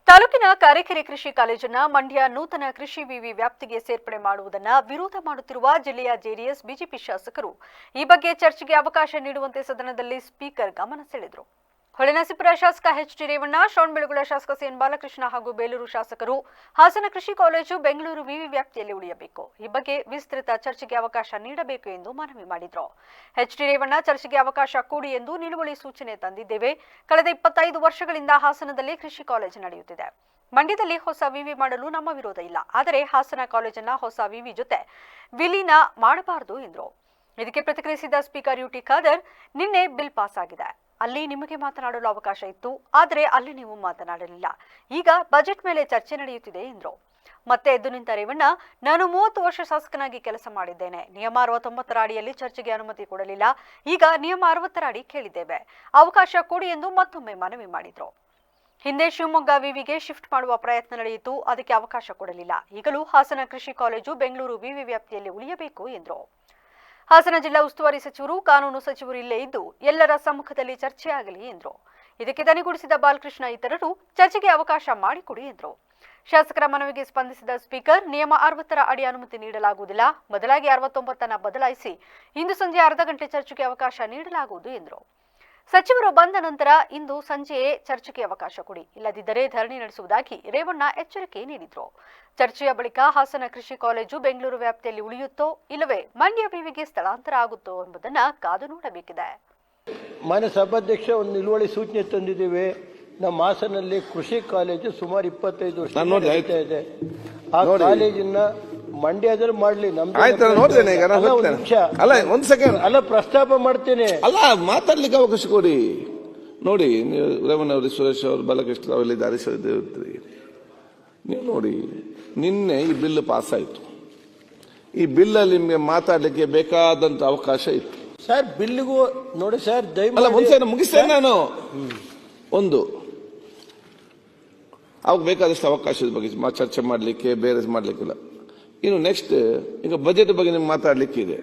ತಾಲೂಕಿನ ಕಾರೆಕೆರೆ ಕೃಷಿ ಕಾಲೇಜನ್ನ ಮಂಡ್ಯ ನೂತನ ಕೃಷಿ ವಿವಿ ವ್ಯಾಪ್ತಿಗೆ ಸೇರ್ಪಡೆ ಮಾಡುವುದನ್ನು ವಿರೋಧ ಮಾಡುತ್ತಿರುವ ಜಿಲ್ಲೆಯ ಜೆಡಿಎಸ್ ಬಿಜೆಪಿ ಶಾಸಕರು ಈ ಬಗ್ಗೆ ಚರ್ಚೆಗೆ ಅವಕಾಶ ನೀಡುವಂತೆ ಸದನದಲ್ಲಿ ಸ್ಪೀಕರ್ ಗಮನ ಸೆಳೆದರು. ಹೊಳೆನರಸೀಪುರ ಶಾಸಕ ಎಚ್.ಡಿ. ರೇವಣ್ಣ, ಶ್ರವಣಬೆಳಗೊಳ ಶಾಸಕ ಸಿಎನ್ ಬಾಲಕೃಷ್ಣ ಹಾಗೂ ಬೇಲೂರು ಶಾಸಕರು ಹಾಸನ ಕೃಷಿ ಕಾಲೇಜು ಬೆಂಗಳೂರು ವಿವಿ ವ್ಯಾಪ್ತಿಯಲ್ಲಿ ಉಳಿಯಬೇಕು, ಈ ಬಗ್ಗೆ ವಿಸ್ತೃತ ಚರ್ಚೆಗೆ ಅವಕಾಶ ನೀಡಬೇಕು ಎಂದು ಮನವಿ ಮಾಡಿದರು. ಎಚ್.ಡಿ. ರೇವಣ್ಣ, ಚರ್ಚೆಗೆ ಅವಕಾಶ ಕೊಡಿ ಎಂದು ನಿಲುವಳಿ ಸೂಚನೆ ತಂದಿದ್ದೇವೆ. ಕಳೆದ 25 ವರ್ಷಗಳಿಂದ ಹಾಸನದಲ್ಲಿ ಕೃಷಿ ಕಾಲೇಜು ನಡೆಯುತ್ತಿದೆ. ಮಂಡ್ಯದಲ್ಲಿ ಹೊಸ ವಿವಿ ಮಾಡಲು ನಮ್ಮ ವಿರೋಧ ಇಲ್ಲ, ಆದರೆ ಹಾಸನ ಕಾಲೇಜನ್ನ ಹೊಸ ವಿವಿ ಜೊತೆ ವಿಲೀನ ಮಾಡಬಾರದು ಎಂದರು. ಇದಕ್ಕೆ ಪ್ರತಿಕ್ರಿಯಿಸಿದ ಸ್ಪೀಕರ್ ಯುಟಿ ಖಾದರ್, ನಿನ್ನೆ ಬಿಲ್ ಪಾಸ್ ಆಗಿದೆ, ಅಲ್ಲಿ ನಿಮಗೆ ಮಾತನಾಡಲು ಅವಕಾಶ ಇತ್ತು, ಆದರೆ ಅಲ್ಲಿ ನೀವು ಮಾತನಾಡಲಿಲ್ಲ. ಈಗ ಬಜೆಟ್ ಮೇಲೆ ಚರ್ಚೆ ನಡೆಯುತ್ತಿದೆ ಎಂದರು. ಮತ್ತೆ ಎದ್ದು ನಿಂತ ರೇವಣ್ಣ, ನಾನು 30 ವರ್ಷ ಶಾಸಕನಾಗಿ ಕೆಲಸ ಮಾಡಿದ್ದೇನೆ. ನಿಯಮ 69ರ ಅಡಿಯಲ್ಲಿ ಚರ್ಚೆಗೆ ಅನುಮತಿ ಕೊಡಲಿಲ್ಲ. ಈಗ ನಿಯಮ 60ರ ಅಡಿ ಕೇಳಿದ್ದೇವೆ, ಅವಕಾಶ ಕೊಡಿ ಎಂದು ಮತ್ತೊಮ್ಮೆ ಮನವಿ ಮಾಡಿದರು. ಹಿಂದೆ ಶಿವಮೊಗ್ಗ ವಿವಿಗೆ ಶಿಫ್ಟ್ ಮಾಡುವ ಪ್ರಯತ್ನ ನಡೆಯಿತು, ಅದಕ್ಕೆ ಅವಕಾಶ ಕೊಡಲಿಲ್ಲ. ಈಗಲೂ ಹಾಸನ ಕೃಷಿ ಕಾಲೇಜು ಬೆಂಗಳೂರು ವಿವಿ ವ್ಯಾಪ್ತಿಯಲ್ಲಿ ಉಳಿಯಬೇಕು ಎಂದರು. ಹಾಸನ ಜಿಲ್ಲಾ ಉಸ್ತುವಾರಿ ಸಚಿವರು, ಕಾನೂನು ಸಚಿವರು ಇಲ್ಲೇ ಇದ್ದು ಎಲ್ಲರ ಸಮ್ಮುಖದಲ್ಲಿ ಚರ್ಚೆಯಾಗಲಿ ಎಂದರು. ಇದಕ್ಕೆ ದನಿಗೂಡಿಸಿದ ಬಾಲಕೃಷ್ಣ ಇತರರು ಚರ್ಚೆಗೆ ಅವಕಾಶ ಮಾಡಿಕೊಡಿ ಎಂದರು. ಶಾಸಕರ ಮನವಿಗೆ ಸ್ಪಂದಿಸಿದ ಸ್ಪೀಕರ್, ನಿಯಮ 60ರ ಅಡಿ ಅನುಮತಿ ನೀಡಲಾಗುವುದಿಲ್ಲ, ಬದಲಾಗಿ 69ನ್ನು ಬದಲಾಯಿಸಿ ಇಂದು ಸಂಜೆ ಅರ್ಧ ಗಂಟೆ ಚರ್ಚೆಗೆ ಅವಕಾಶ ನೀಡಲಾಗುವುದು ಎಂದರು. ಸಚಿವರು ಬಂದ ನಂತರ ಇಂದು ಸಂಜೆಯೇ ಚರ್ಚೆಗೆ ಅವಕಾಶ ಕೊಡಿ, ಇಲ್ಲದಿದ್ದರೆ ಧರಣಿ ನಡೆಸುವುದಾಗಿ ರೇವಣ್ಣ ಎಚ್ಚರಿಕೆ ನೀಡಿದರು. ಚರ್ಚೆಯ ಬಳಿಕ ಹಾಸನ ಕೃಷಿ ಕಾಲೇಜು ಬೆಂಗಳೂರು ವ್ಯಾಪ್ತಿಯಲ್ಲಿ ಉಳಿಯುತ್ತೋ ಇಲ್ಲವೇ ಮಂಡ್ಯ ವಿವಿಗೆ ಸ್ಥಳಾಂತರ ಆಗುತ್ತೋ ಎಂಬುದನ್ನು ಕಾದು ನೋಡಬೇಕಿದೆ. ಮಾನ್ಯ ಸಭಾಧ್ಯಕ್ಷ, ಒಂದು ನಿಲುವಳಿ ಸೂಚನೆ ತಂದಿದ್ದೇವೆ. ನಮ್ಮ ಹಾಸನಲ್ಲಿ ಕೃಷಿ ಕಾಲೇಜು ಸುಮಾರು 25 ವರ್ಷ ಇದೆ. ಆ ಕಾಲೇಜನ್ನ ಮಂಡ್ಯದಲ್ಲಿ ಮಾಡ್ಲಿ, ಒಂದ್ ಸೆಕೆಂಡ್ ಅಲ್ಲ ಪ್ರಸ್ತಾಪ ಮಾಡ್ತೇನೆ, ಅಲ್ಲ ಮಾತಾಡ್ಲಿಕ್ಕೆ ಅವಕಾಶ ಕೊಡಿ. ನೋಡಿ, ರೇವಣ್ಣ ಅವರು, ಸುರೇಶ್ ಅವರು, ಬಾಲಕೃಷ್ಣ ಅವರಿದ್ದಾರೆ, ನೀವು ನೋಡಿ, ನಿನ್ನೆ ಈ ಬಿಲ್ ಪಾಸ್ ಆಯ್ತು. ಈ ಬಿಲ್ ಅಲ್ಲಿ ನಿಮ್ಗೆ ಮಾತಾಡ್ಲಿಕ್ಕೆ ಬೇಕಾದಂತ ಅವಕಾಶ ಇತ್ತು ಸರ್. ಬಿಲ್ಗೂ ನೋಡಿ ಸರ್, ದಯಮಾಡಿ ಮುಗಿಸ್ತೇನೆ ನಾನು. ಒಂದು ಅವಾಗ ಬೇಕಾದಷ್ಟು ಅವಕಾಶದ ಬಗ್ಗೆ ಚರ್ಚೆ ಮಾಡ್ಲಿಕ್ಕೆ, ಬೇರೆ ಮಾಡ್ಲಿಕ್ಕಿಲ್ಲ. ಇನ್ನು ನೆಕ್ಸ್ಟ್, ಈಗ ಬಜೆಟ್ ಬಗ್ಗೆ ನಿಮ್ಗೆ ಮಾತಾಡ್ಲಿಕ್ಕೆ ಇದೆ.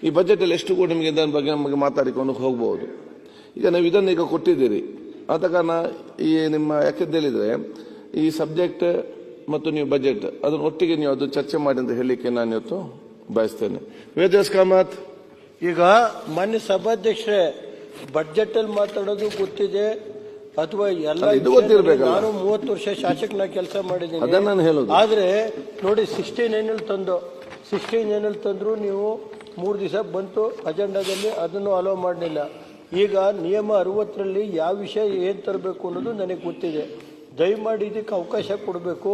ಈ ಬಜೆಟ್ ಅಲ್ಲಿ ಎಷ್ಟು ಕೂಡ ನಿಮಗೆ ಇದರ ಬಗ್ಗೆ ನಮಗೆ ಮಾತಾಡಿಕೊಂಡು ಹೋಗಬಹುದು. ಈಗ ನೀವು ಇದನ್ನು ಈಗ ಕೊಟ್ಟಿದ್ದೀರಿ, ಆದ ಕಾರಣ ಈ ನಿಮ್ಮ ಯಾಕೆಂತ ಹೇಳಿದ್ರೆ ಈ ಸಬ್ಜೆಕ್ಟ್ ಮತ್ತು ನೀವು ಬಜೆಟ್ ಅದನ್ನು ಒಟ್ಟಿಗೆ ನೀವು ಅದು ಚರ್ಚೆ ಮಾಡಿ ಅಂತ ಹೇಳಲಿಕ್ಕೆ ನಾನು ಇವತ್ತು ಬಯಸ್ತೇನೆ. ವೇದವ್ಯಾಸ್ ಕಾಮತ್, ಈಗ ಮಾನ್ಯ ಸಭಾಧ್ಯಕ್ಷರೇ, ಬಡ್ಜೆಟ್ ಅಲ್ಲಿ ಮಾತಾಡೋದು ಗೊತ್ತಿದೆ ಅಥವಾ ಎಲ್ಲ ಇದು ಗೊತ್ತಿರಬೇಕು. ನಾನು 30 ವರ್ಷ ಶಾಸಕನಾಗಿ ಕೆಲಸ ಮಾಡಿದ್ದೀನಿ, ಅದನ್ನ ನಾನು ಹೇಳೋದು. ಆದ್ರೆ ನೋಡಿ 69 ತಂದ್ರು ನೀವು 3 ದಿವಸ ಬಂತು ಅಜೆಂಡಾದಲ್ಲಿ, ಅದನ್ನು ಅಲೋ ಮಾಡಲಿಲ್ಲ. ಈಗ ನಿಯಮ 60ರಲ್ಲಿ ಯಾವ ವಿಷಯ ಏನ್ ತರಬೇಕು ಅನ್ನೋದು ನನಗೆ ಗೊತ್ತಿದೆ. ದಯಮಾಡಿ ಇದಕ್ಕೆ ಅವಕಾಶ ಕೊಡಬೇಕು.